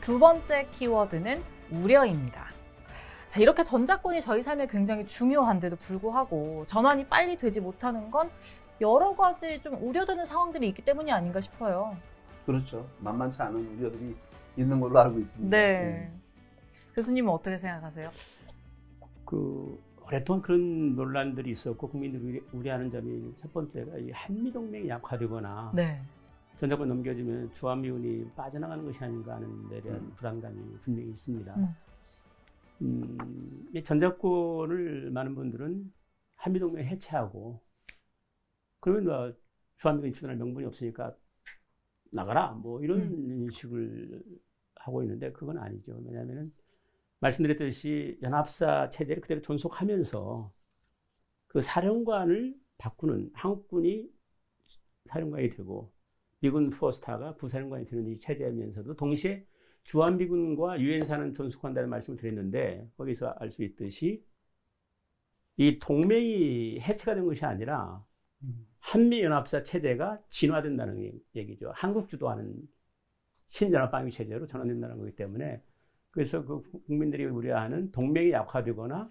두 번째 키워드는 우려입니다. 자, 이렇게 전자권이 저희 삶에 굉장히 중요한데도 불구하고 전환이 빨리 되지 못하는 건 여러 가지 좀 우려되는 상황들이 있기 때문이 아닌가 싶어요. 그렇죠. 만만치 않은 우려들이 있는 걸로 알고 있습니다. 네. 교수님은 어떻게 생각하세요? 오랫동안 그런 논란들이 있었고 국민들이 우려하는 점이 첫 번째가 이 한미동맹이 약화되거나 네. 전자권 넘겨지면 주한미군이 빠져나가는 것이 아닌가 하는 데 대한 불안감이 분명히 있습니다. 이 전자권을 많은 분들은 한미동맹 해체하고 그러면 주한미군이 주둔할 명분이 없으니까 나가라 뭐 이런 식을 하고 있는데 그건 아니죠. 왜냐하면 말씀드렸듯이 연합사 체제를 그대로 존속하면서 그 사령관을 바꾸는 한국군이 사령관이 되고 미군 포스타가 부사령관이 되는 이 체제이면서도 동시에 주한미군과 유엔사는 존속한다는 말씀을 드렸는데 거기서 알 수 있듯이 이 동맹이 해체가 된 것이 아니라 한미연합사 체제가 진화된다는 얘기죠. 한국 주도하는 신연합방위 체제로 전환된다는 거기 때문에 그래서 그 국민들이 우려하는 동맹이 약화되거나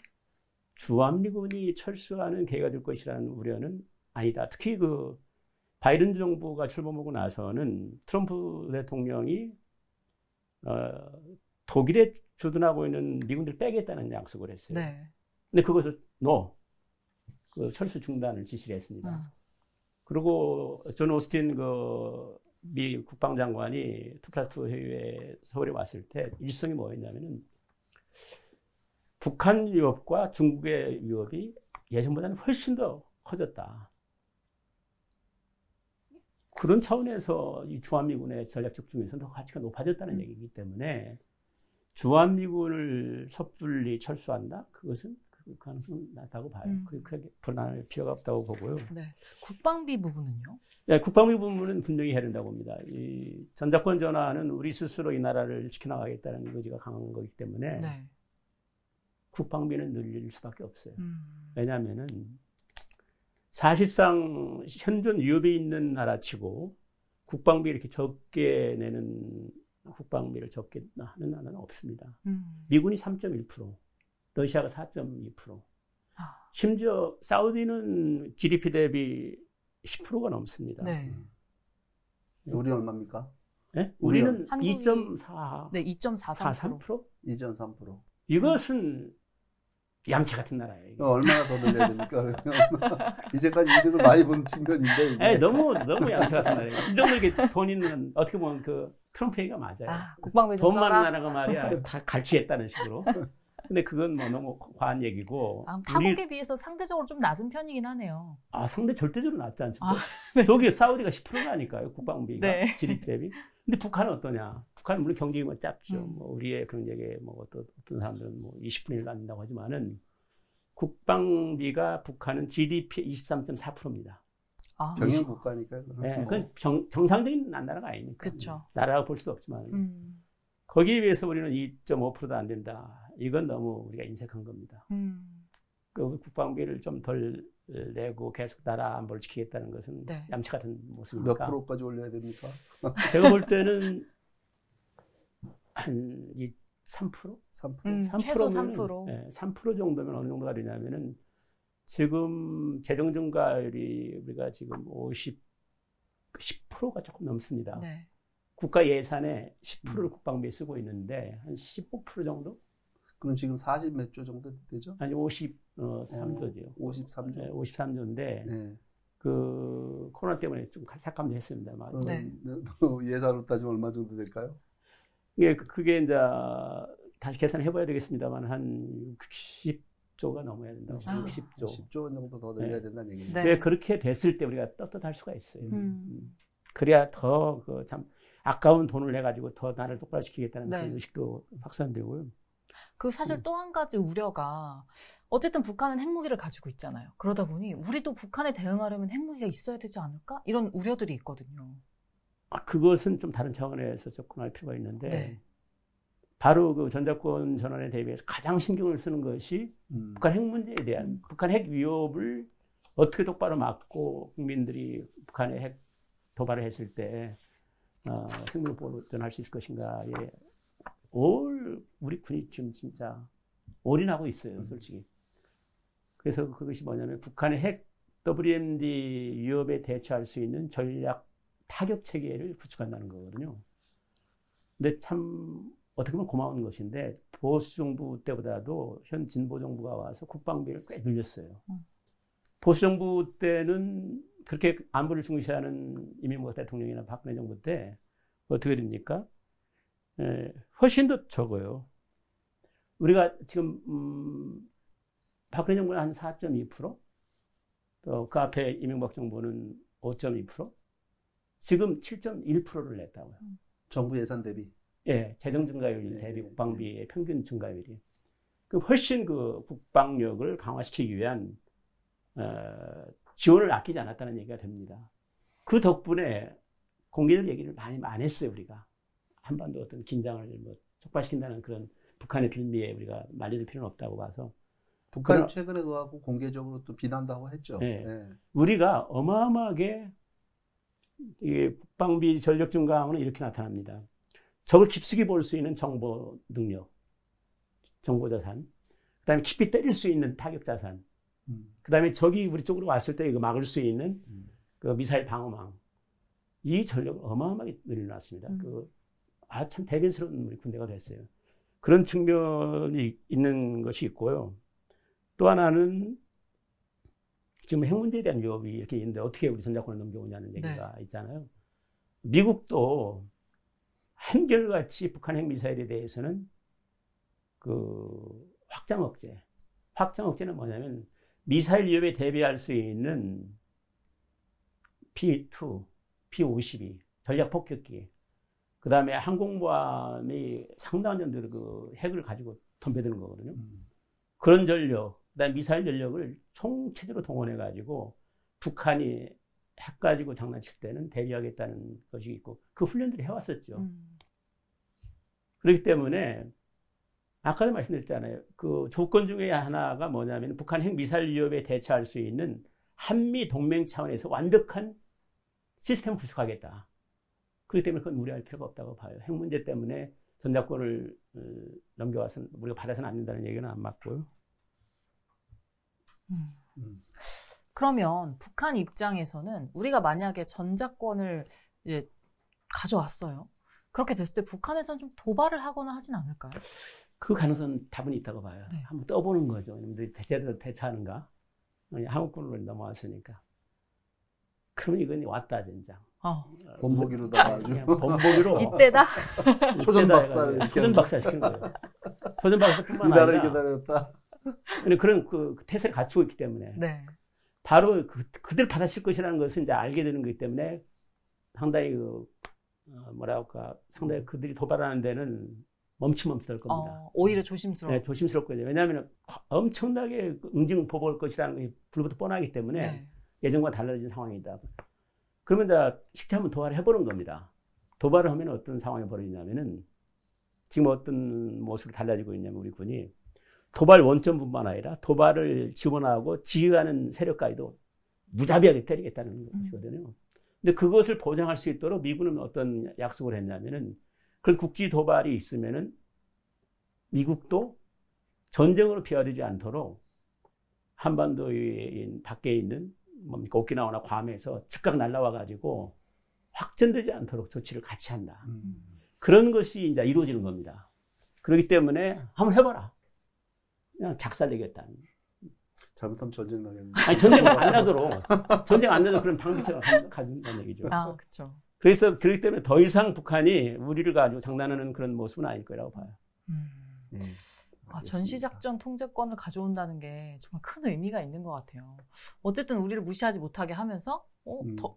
주한미군이 철수하는 계기가 될 것이라는 우려는 아니다. 특히 바이든 정부가 출범하고 나서는 트럼프 대통령이 독일에 주둔하고 있는 미군들을 빼겠다는 약속을 했어요. 네. 근데 그것을 그 철수 중단을 지시를 했습니다. 그리고 존 오스틴 미 국방장관이 2+2 회의에 서울에 왔을 때 일성이 뭐였냐면은 북한 위협과 중국의 위협이 예전보다는 훨씬 더 커졌다. 그런 차원에서 이 주한미군의 전략적 중에서 더 가치가 높아졌다는 얘기이기 때문에 주한미군을 섣불리 철수한다? 그것은 그 가능성은 낮다고 봐요. 크게 불안할 필요가 없다고 보고요. 네. 국방비 부분은요? 네, 국방비 부분은 분명히 해야 된다고 봅니다. 이 전자권 전환은 우리 스스로 이 나라를 지켜나가겠다는 의지가 강한 거기 때문에 네. 국방비는 늘릴 수밖에 없어요. 왜냐하면은 사실상 현존 위협이 있는 나라치고 국방비 이렇게 적게 내는 국방비를 적게 하는 나라는 없습니다. 미군이 3.1%, 러시아가 4.2%. 심지어 사우디는 GDP 대비 10%가 넘습니다. 네. 우리 얼마입니까? 네? 우리는 한국이 2.4, 네, 2.43%. 2.3%. 이것은 얌체 같은 나라예요. 얼마나 더 늘려야 됩니까? 이제까지 이득을 많이 본 측면인데. 이게. 너무 얌체 같은 나라예요. 이 정도 이렇게 돈 있는, 어떻게 보면 트럼프 얘기가 맞아요. 국방비 돈 많은 나라가 말이야, 다 갈취했다는 식으로. 근데 그건 너무 과한 얘기고. 타국에 비해서 상대적으로 좀 낮은 편이긴 하네요. 상대 절대적으로 낮지 않습니까? 네. 저기 사우디가 10%라니까요, 국방비가. 네. GDP 대비. 근데 북한은 어떠냐? 북한은 물론 경쟁이 작죠. 우리의 경쟁에 어떤 사람들은 20분의 1도 안 된다고 하지만은 국방비가 북한은 GDP 23.4%입니다. 경영 국가니까요. 네, 그건 정상적인 나라가 아니니까. 그렇죠. 나라가 볼 수도 없지만. 거기에 비해서 우리는 2.5%도 안 된다. 이건 너무 우리가 인색한 겁니다. 그 국방비를 좀 덜 내고 계속 나라 안보를 지키겠다는 것은 네. 얌체 같은 모습이니까. 몇 프로까지 올려야 됩니까? 제가 볼 때는 한 3%? 3%? 최소 3%. 네, 3% 정도면 어느 정도가 되냐면은 지금 재정 증가율이 우리가 지금 10%가 조금 넘습니다. 네. 국가 예산의 10%를 국방비에 쓰고 있는데 한 15% 정도? 그럼 지금 40 몇 조 정도 되죠? 아니 53조죠. 53조. 네, 53조인데 네. 그 코로나 때문에 좀 삭감도 했습니다만. 네. 예산으로 따지면 얼마 정도 될까요? 그게 이제 다시 계산해 봐야 되겠습니다만 한 60조가 넘어야 된다고. 60조. 10조 원 정도 더 늘려야 된다는 얘기죠. 네. 그렇게 됐을 때 우리가 떳떳할 수가 있어요. 그래야 더 참 아까운 돈을 내가지고 더 나를 똑바로 시키겠다는 그런 의식도 확산되고요. 사실 또 한 가지 우려가 어쨌든 북한은 핵무기를 가지고 있잖아요. 그러다 보니 우리도 북한에 대응하려면 핵무기가 있어야 되지 않을까? 이런 우려들이 있거든요. 그것은 좀 다른 차원에서 접근할 필요가 있는데 바로 그 전자권 전환에 대비해서 가장 신경을 쓰는 것이 북한 핵 문제에 대한 북한 핵 위협을 어떻게 똑바로 막고 국민들이 북한의 핵 도발을 했을 때 생명을 보존할 수 있을 것인가에 우리 군이 지금 진짜 올인하고 있어요, 솔직히. 그래서 그것이 뭐냐면 북한의 핵 WMD 위협에 대처할 수 있는 전략 타격 체계를 구축한다는 거거든요. 근데 참 어떻게 보면 고마운 것인데 보수 정부 때보다도 현 진보 정부가 와서 국방비를 꽤 늘렸어요. 보수 정부 때는 그렇게 안보를 중시하는 이명박 대통령이나 박근혜 정부 때 어떻게 됩니까? 훨씬 더 적어요. 우리가 지금 박근혜 정부는 한 4.2%, 또 그 앞에 이명박 정부는 5.2%, 지금 7.1%를 냈다고요. 정부 예산 대비. 예, 재정 증가율 대비 국방비의 평균 증가율이. 훨씬 그 국방력을 강화시키기 위한 지원을 아끼지 않았다는 얘기가 됩니다. 그 덕분에 공개적 얘기를 많이 안 했어요, 우리가. 한반도 어떤 긴장을 뭐 촉발시킨다는 그런 북한의 빌미에 우리가 말려들 필요는 없다고 봐서. 북한이 최근에 그거하고 공개적으로 또 비난도 하고 했죠. 네. 네. 우리가 어마어마하게 이 국방비 전력 증가하면 이렇게 나타납니다. 적을 깊숙이 볼 수 있는 정보 능력, 정보 자산, 그 다음에 깊이 때릴 수 있는 타격 자산, 그 다음에 적이 우리 쪽으로 왔을 때 이거 막을 수 있는 그 미사일 방어망, 이 전력을 어마어마하게 늘려놨습니다. 참 대견스러운 우리 군대가 됐어요. 그런 측면이 있는 것이 있고요. 또 하나는 지금 핵 문제에 대한 위협이 이렇게 있는데 어떻게 우리 전작권을 넘겨오냐는 얘기가 있잖아요. 미국도 한결같이 북한 핵미사일에 대해서는 그 확장 억제는 뭐냐면 미사일 위협에 대비할 수 있는 P2, P52 전략 폭격기, 그 다음에 항공모함이 상당한 정도로 그 핵을 가지고 덤벼드는 거거든요. 그런 전력, 그 다음에 미사일 전력을 총체적으로 동원해가지고 북한이 핵 가지고 장난칠 때는 대비하겠다는 것이 있고 그 훈련들을 해왔었죠. 그렇기 때문에 아까도 말씀드렸잖아요. 그 조건 중에 하나가 뭐냐면 북한 핵 미사일 위협에 대처할 수 있는 한미 동맹 차원에서 완벽한 시스템을 구축하겠다. 그렇기 때문에 그건 우려할 필요가 없다고 봐요. 핵 문제 때문에 전작권을 넘겨와서 우리가 받아서는 안 된다는 얘기는 안 맞고요. 그러면 북한 입장에서는 우리가 만약에 전작권을 이제 가져왔어요. 그렇게 됐을 때 북한에서는 좀 도발을 하거나 하진 않을까요? 그 가능성은 다분히 있다고 봐요. 네. 한번 떠보는 거죠. 너희들 제대로 대처하는가? 한국군으로 넘어왔으니까. 그러면 이건 왔다, 전장. 본보기로다가 아주. 본보기로. 이때다? 초전 박살 시키는 거예요. 초전 박살뿐만 아니라. 이달을 기다렸다. 그런 그 태세를 갖추고 있기 때문에. 네. 바로 그들 받아칠 것이라는 것을 이제 알게 되는 거기 때문에 상당히 상당히 그들이 도발하는 데는 멈칫멈칫할 겁니다. 오히려 조심스러워. 네, 조심스럽거든요. 왜냐하면 엄청나게 응징보고할 것이라는 게 불부터 뻔하기 때문에 예전과 달라진 상황이다. 그러면 이제 실제 한번 도발을 해보는 겁니다. 도발을 하면 어떤 상황이 벌어지냐면은 지금 어떤 모습으로 달라지고 있냐면 우리 군이 도발 원점뿐만 아니라 도발을 지원하고 지휘하는 세력까지도 무자비하게 때리겠다는 것이거든요. 근데 그것을 보장할 수 있도록 미군은 어떤 약속을 했냐면은 그런 국지 도발이 있으면은 미국도 전쟁으로 비화되지 않도록 한반도 밖에 있는 뭡니까 오키나와나 괌에서 즉각 날라와가지고 확전되지 않도록 조치를 같이 한다. 그런 것이 이제 이루어지는 겁니다. 그렇기 때문에 한번 해봐라. 그냥 작살내겠다는. 잘못하면 전쟁 나겠네. 아니 전쟁 안 나도록 그런 방비처럼 가진다는 얘기죠. 그렇죠. 그래서 그렇기 때문에 더 이상 북한이 우리를 가지고 장난하는 그런 모습은 아닐 거라고 봐요. 전시작전 통제권을 가져온다는 게 정말 큰 의미가 있는 것 같아요. 어쨌든 우리를 무시하지 못하게 하면서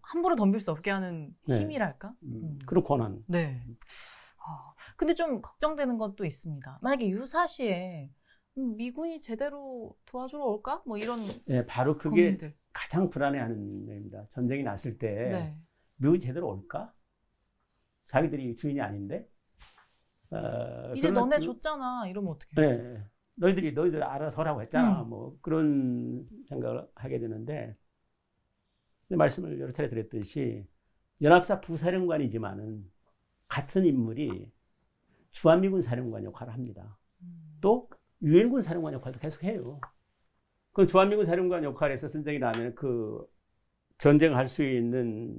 함부로 덤빌 수 없게 하는 힘이랄까? 그런 권한. 네. 근데 좀 걱정되는 건 또 있습니다. 만약에 유사시에 미군이 제대로 도와주러 올까? 뭐 이런. 네, 바로 그게 고민들. 가장 불안해하는 점입니다. 전쟁이 났을 때 미군이 제대로 올까? 자기들이 주인이 아닌데. 이제 너네 줬잖아. 이러면 어떡해? 네, 너희들 알아서 하라고 했잖아. 뭐 그런 생각을 하게 되는데 말씀을 여러 차례 드렸듯이 연합사 부사령관이지만은 같은 인물이 주한미군 사령관 역할을 합니다. 또 유엔군 사령관 역할도 계속 해요. 그 주한미군 사령관 역할에서 전쟁이 나면 그 전쟁할 수 있는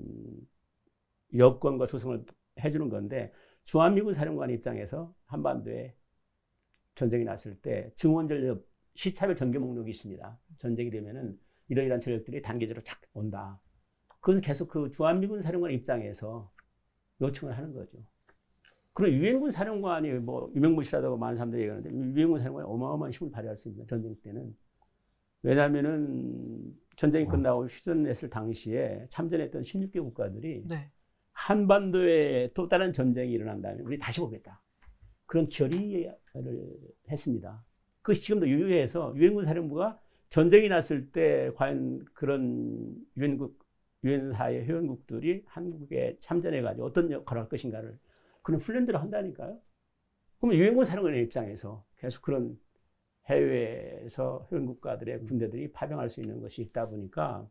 여건과 조성을 해주는 건데, 주한미군 사령관 입장에서 한반도에 전쟁이 났을 때 증원전력 시차별 전개 목록이 있습니다. 전쟁이 되면은 이러이러한 전력들이 단계적으로 쫙 온다. 그래서 계속 그 주한미군 사령관 입장에서 요청을 하는 거죠. 그리고 유엔군 사령관이 뭐 유명무실하다고 많은 사람들이 얘기하는데, 유엔군 사령관이 어마어마한 힘을 발휘할 수 있습니다. 전쟁 때는. 왜냐하면은 전쟁이 끝나고 휴전했을 당시에 참전했던 16개 국가들이 네. 한반도에 또 다른 전쟁이 일어난다면 우리 다시 보겠다. 그런 결의를 했습니다. 그 지금도 유효해서 유엔군 사령부가 전쟁이 났을 때 과연 그런 유엔사의 회원국들이 한국에 참전해가지고 어떤 역할을 할 것인가를 그런 훈련들을 한다니까요. 그러면 유엔군 사령관의 입장에서 계속 그런 해외에서 회원국가들의 군대들이 파병할 수 있는 것이 있다 보니까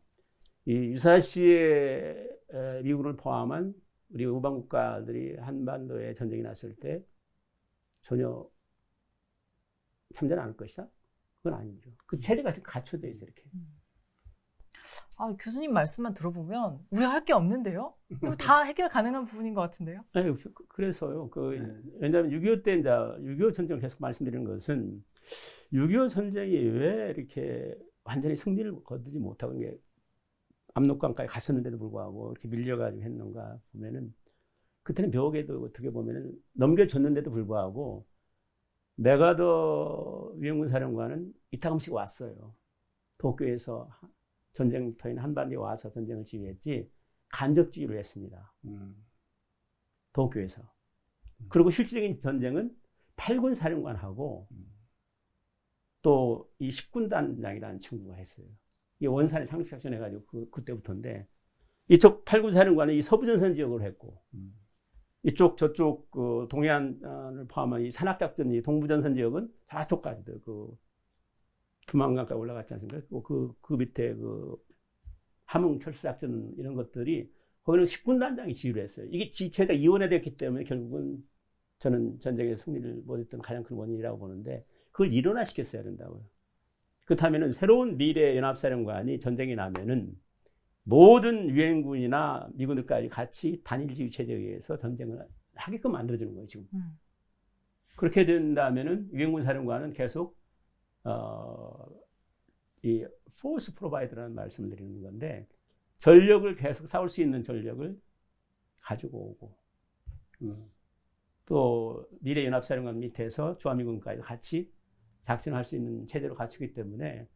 이 유사시에 미국을 포함한 우리 우방 국가들이 한반도에 전쟁이 났을 때 전혀 참전 안 할 것이다? 그건 아니죠. 그 체제가 좀 갖춰져 있어요, 이렇게. 아, 교수님 말씀만 들어보면 우리가 할 게 없는데요? 이거 다 해결 가능한 부분인 것 같은데요? 아니, 그래서요. 왜냐하면 6.25 때 이제 6.25 전쟁을 계속 말씀드리는 것은 6.25 전쟁이 왜 이렇게 완전히 승리를 거두지 못하고 이게 압록강까지 갔었는데도 불구하고 이렇게 밀려가지고 했는가 보면은, 그때는 벽에도 어떻게 보면은 넘겨줬는데도 불구하고 메가더 유엔군 사령관은 이따금씩 왔어요. 도쿄에서 전쟁터인 한반도에 와서 전쟁을 지휘했지 간접 지휘를 했습니다. 도쿄에서. 그리고 실질적인 전쟁은 8군 사령관하고 또 이 10군단장이라는 친구가 했어요. 이 원산에 상륙작전 해가지고 그때부터인데, 이쪽 8군 사령관은 이 서부전선 지역으로 했고, 이쪽 저쪽 그 동해안을 포함한 이 산악작전이 동부전선 지역은 저쪽까지도 그 두만강까지 올라갔지 않습니까? 그 밑에 그 함흥 철수작전 이런 것들이 거기는 10군단장이 지휘를 했어요. 이게 지체가 이원화됐기 때문에 결국은 저는 전쟁에서 승리를 못했던 가장 큰 원인이라고 보는데, 그걸 일원화시켰어야 된다고요. 그렇다면은 새로운 미래 연합사령관이 전쟁이 나면은 모든 유엔군이나 미군들까지 같이 단일 지휘 체제에 의해서 전쟁을 하게끔 만들어주는 거예요, 지금. 그렇게 된다면은 유엔군 사령관은 계속 이 force provider라는 말씀을 드리는 건데, 전력을 계속 싸울 수 있는 전력을 가지고 오고, 또 미래 연합사령관 밑에서 주한미군까지 같이 작전할 수 있는 체제로 갖추기 때문에,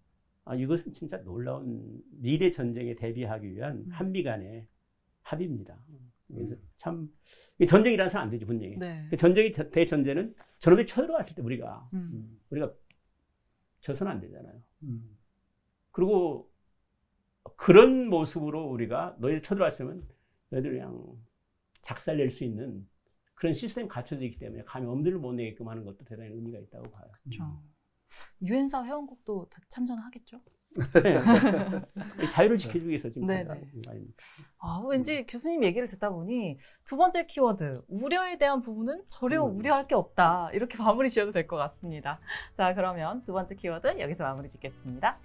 이것은 진짜 놀라운 미래 전쟁에 대비하기 위한 한미 간의 합의입니다. 그래서 참 전쟁이라는 건 안 되지, 분명히. 네. 전쟁이 대전제는 저놈이 쳐들어왔을 때 우리가 져서는 안 되잖아요. 그리고 그런 모습으로 우리가 너희들 쳐들어왔으면 너희들 그냥 작살낼 수 있는 그런 시스템이 갖춰져 있기 때문에 감히 엄두를 못 내게끔 하는 것도 대단히 의미가 있다고 봐요. 그렇죠. 유엔사 회원국도 다 참전하겠죠? 네. 자유를 지켜주기 위해서 지금. 왠지 교수님 얘기를 듣다 보니 두 번째 키워드, 우려에 대한 부분은 전혀 우려할 게 없다. 이렇게 마무리 지어도 될 것 같습니다. 자, 그러면 두 번째 키워드 여기서 마무리 짓겠습니다.